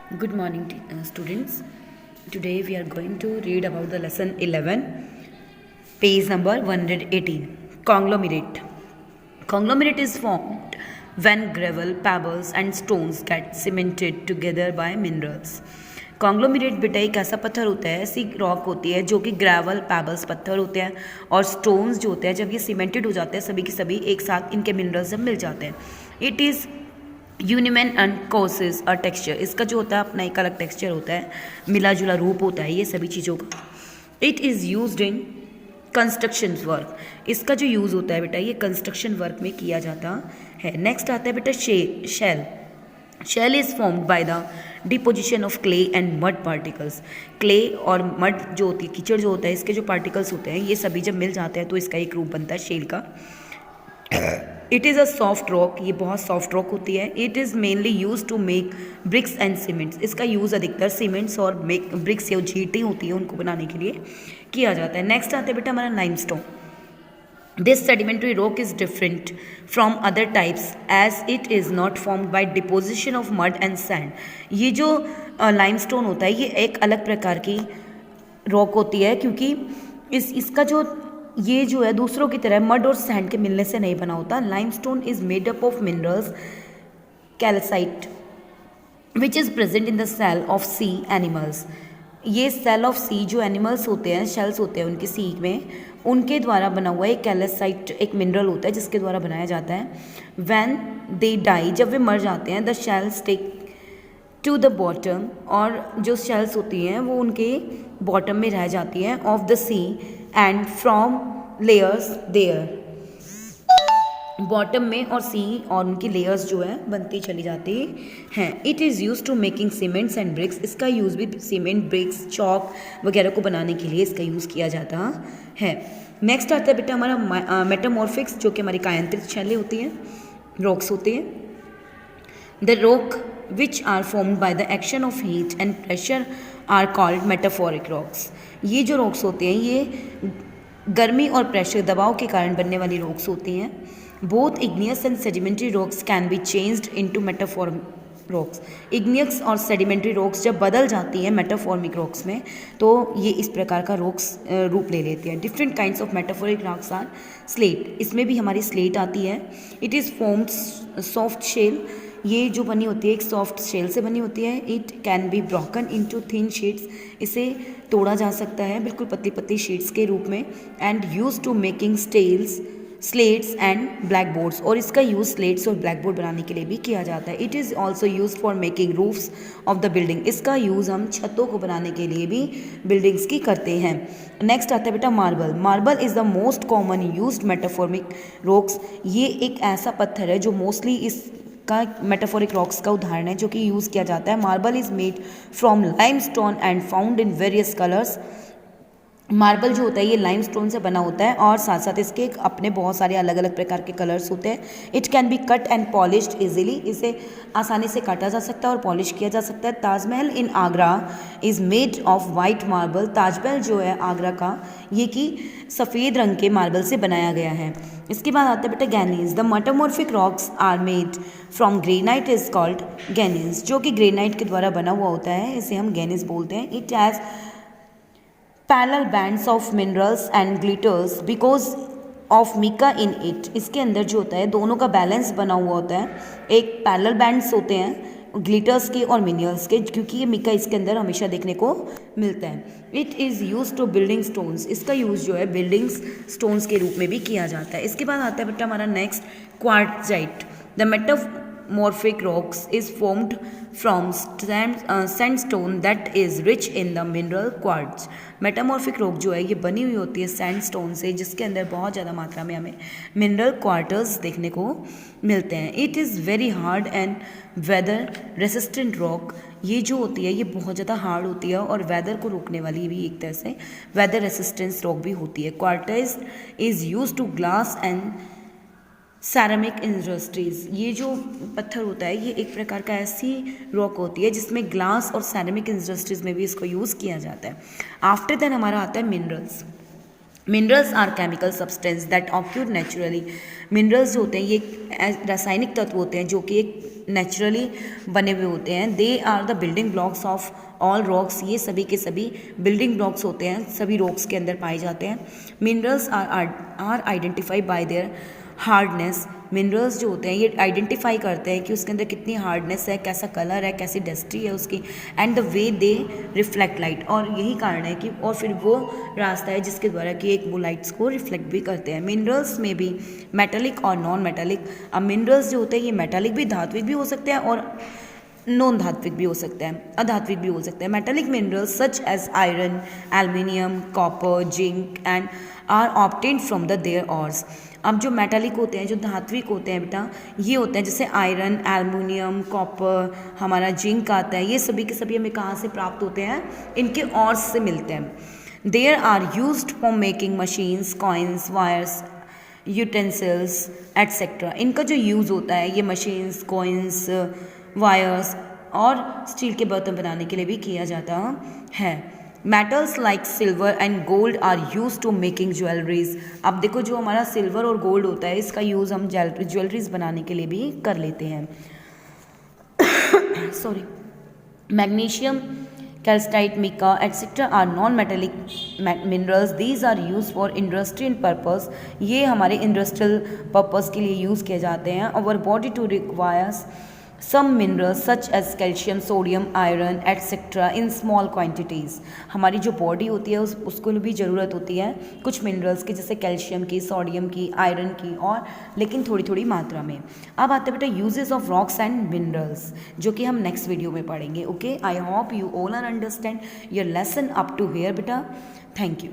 Good morning, students. Today we are going to read about the lesson 11, page number 118. Conglomerate. Conglomerate is formed when gravel, pebbles and stones get cemented together by minerals. Conglomerate बेटा एक ऐसा पत्थर होता है, ऐसी rock होती है जो कि ग्रेवल पैबल्स पत्थर होते हैं और स्टोन्स जो होते हैं जब ये सीमेंटेड हो जाते हैं सभी के सभी एक साथ इनके मिनरल्स जब मिल जाते हैं. इट इज़ यूनिमन एंड कोसेस और टेक्सचर. इसका जो होता है अपना एक अलग टेक्सचर होता है, मिला जुला रूप होता है ये सभी चीज़ों का. It is used in construction work. इसका जो यूज़ होता है बेटा ये कंस्ट्रक्शन वर्क में किया जाता है. नेक्स्ट आता है बेटा shale. Shale is formed by the deposition of clay and mud particles. Clay और मड जो होती है, कीचड़ जो होता है, इसके जो पार्टिकल्स होते हैं ये सभी जब मिल जाते हैं तो इसका एक रूप बनता है शेल का. It is a soft rock. ये बहुत सॉफ्ट रॉक होती है. It is mainly use to make bricks and cements. इसका यूज़ अधिकतर सीमेंट्स और मेक ब्रिक्स या झीटें होती हैं उनको बनाने के लिए किया जाता है. नेक्स्ट आता है बेटा हमारा limestone. This sedimentary rock is different from other types as it is not formed by deposition of mud and sand. ये जो लाइमस्टोन होता है ये एक अलग प्रकार की रॉक होती है क्योंकि इसका ये जो है दूसरों की तरह मड और सैंड के मिलने से नहीं बना होता. Limestone is made up of minerals calcite which is present in the shell of sea animals. ये सेल ऑफ सी जो एनिमल्स होते हैं, शेल्स होते हैं उनके सी में, उनके द्वारा बना हुआ एक कैल्साइट एक मिनरल होता है जिसके द्वारा बनाया जाता है. व्हेन दे डाई, जब वे मर जाते हैं, the shells take to the bottom, और जो शेल्स होती हैं वो उनके बॉटम में रह जाती हैं of the sea and from layers there. Bottom में और सी और उनकी लेयर्स जो है बनती चली जाती हैं. It is use to making cements and bricks. इसका यूज़ भी सीमेंट, ब्रिक्स, चॉक वगैरह को बनाने के लिए इसका यूज़ किया जाता है. नेक्स्ट आता है बेटा हमारा मेटामॉर्फिक्स, जो कि हमारी कायांतरित शैलें होती हैं, रॉक्स होते हैं. The rock which are formed by the action of heat and pressure are called metaphoric rocks. ये जो रॉक्स होते हैं ये गर्मी और प्रेशर दबाव के कारण बनने वाली रॉक्स होती हैं. Both igneous and sedimentary rocks can be changed into metamorphic rocks. Igneous और सेडिमेंट्री रॉक्स जब बदल जाती हैं मेटाफॉर्मिक रॉक्स में तो ये इस प्रकार का रॉक्स रूप ले लेते हैं. Different kinds of metamorphic rocks are slate. इसमें भी हमारी स्लेट आती है. It is formed soft shale. ये जो बनी होती है एक सॉफ्ट शेल से बनी होती है. It can be broken into thin sheets. इसे तोड़ा जा सकता है बिल्कुल पतली पतली शीट्स के रूप में. And use to making slates and black boards. और इसका यूज़ स्लेट्स और ब्लैक बोर्ड बनाने के लिए भी किया जाता है. It is also use for making roofs of the building. इसका यूज़ हम छतों को बनाने के लिए भी बिल्डिंग्स की करते हैं. नेक्स्ट आता है बेटा marble. Marble is the most common used metamorphic rocks. ये एक ऐसा पत्थर है जो मोस्टली इसका मेटाफोरिक रॉक्स का उदाहरण है जो कि यूज़ किया जाता है. Marble is made from limestone and found in various colours. Marble जो होता है ये लाइमस्टोन से बना होता है और साथ साथ इसके अपने बहुत सारे अलग अलग प्रकार के कलर्स होते हैं. It can be cut and polished easily. इसे आसानी से काटा जा सकता है और पॉलिश किया जा सकता है. Taj Mahal in Agra is made of white marble. Taj Mahal जो है आगरा का ये कि सफ़ेद रंग के मार्बल से बनाया गया है. इसके बाद आता है बेटा gneiss. The metamorphic rocks are made from granite is called gneiss. जो कि ग्रेनाइट के द्वारा बना हुआ होता है इसे हम गैनीज बोलते हैं. It has parallel bands of minerals and glitters because of mica in it. इसके अंदर जो होता है दोनों का बैलेंस बना हुआ होता है. एक पैरेलल बैंड्स होते हैं ग्लिटर्स के और मिनरल्स के क्योंकि ये मिका इसके अंदर हमेशा देखने को मिलता है. It is use to building stones. इसका यूज़ जो है बिल्डिंग्स स्टोन्स के रूप में भी किया जाता है. इसके बाद आता है बेटा हमारा next quartzite. The metamorphic rocks is formed from sandstone that is rich in the mineral quartz. Metamorphic rock जो है ये बनी हुई होती है सैंडस्टोन से जिसके अंदर बहुत ज़्यादा मात्रा में हमें मिनरल क्वार्टर्स देखने को मिलते हैं. It is very hard and weather resistant rock. ये जो होती है ये बहुत ज़्यादा हार्ड होती है और वेदर को रोकने वाली भी एक तरह से वेदर रेसिस्टेंस रॉक भी होती है. Quartz is use to glass and ceramic industries. ये जो पत्थर होता है ये एक प्रकार का ऐसी रॉक होती है जिसमें ग्लास और सैरामिक इंडस्ट्रीज़ में भी इसको यूज़ किया जाता है. आफ्टर दैन हमारा आता है minerals. Minerals are chemical substance that occur naturally. Minerals जो होते हैं ये रासायनिक तत्व होते हैं जो कि एक नेचुरली बने हुए होते हैं। They are the building blocks of all rocks. ये सभी के सभी बिल्डिंग ब्लॉक्स होते हैं, सभी रॉक्स के अंदर पाए जाते हैं। Minerals are identify by their hardness. Minerals जो होते हैं ये आइडेंटिफाई करते हैं कि उसके अंदर कितनी हार्डनेस है, कैसा कलर है, कैसी डेंसिटी है उसकी, and the way they reflect light. और यही कारण है कि और फिर वो रास्ता है जिसके द्वारा कि एक वो लाइट्स को रिफ्लेक्ट भी करते हैं। मिनरल्स में भी मेटालिक और नॉन मेटालिक। अब मिनरल्स जो होते हैं ये मेटालिक भी, धात्विक भी हो सकते हैं और नॉन धात्विक भी हो सकता है, अधात्विक भी हो सकता है। Metallic minerals such as iron, aluminium, copper, zinc and are obtained from the their ores. अब जो मेटालिक होते हैं, जो धात्विक होते हैं बेटा, ये होते हैं जैसे आयरन, एल्युमिनियम, कॉपर, हमारा जिंक आता है, ये सभी के सभी हमें कहाँ से प्राप्त होते हैं, इनके ऑर्स से मिलते हैं। There are used for making machines, coins, wires, utensils etcetera. इनका जो यूज़ होता है ये मशीन्स, कॉइन्स, वायर्स और स्टील के बर्तन बनाने के लिए भी किया जाता है। Metals like silver and gold are use to making jewelleries. अब देखो जो हमारा सिल्वर और गोल्ड होता है इसका यूज़ हम ज्वेलरीज बनाने के लिए भी कर लेते हैं। Sorry. Magnesium, calcite, mica, etc. are non-metallic minerals. These are used for industrial purpose. ये हमारे इंडस्ट्रियल पर्पस के लिए यूज़ किए जाते हैं। Our body to requires some minerals such as calcium, sodium, iron, etc. in small quantities. हमारी जो body होती है उसको भी ज़रूरत होती है कुछ मिनरल्स की, जैसे कैल्शियम की, सोडियम की, आयरन की, और लेकिन थोड़ी थोड़ी मात्रा में। अब आते हैं बेटा uses of rocks and minerals, जो कि हम नेक्स्ट वीडियो में पढ़ेंगे। Okay, I hope you all are understand your lesson up to here बेटा। Thank you.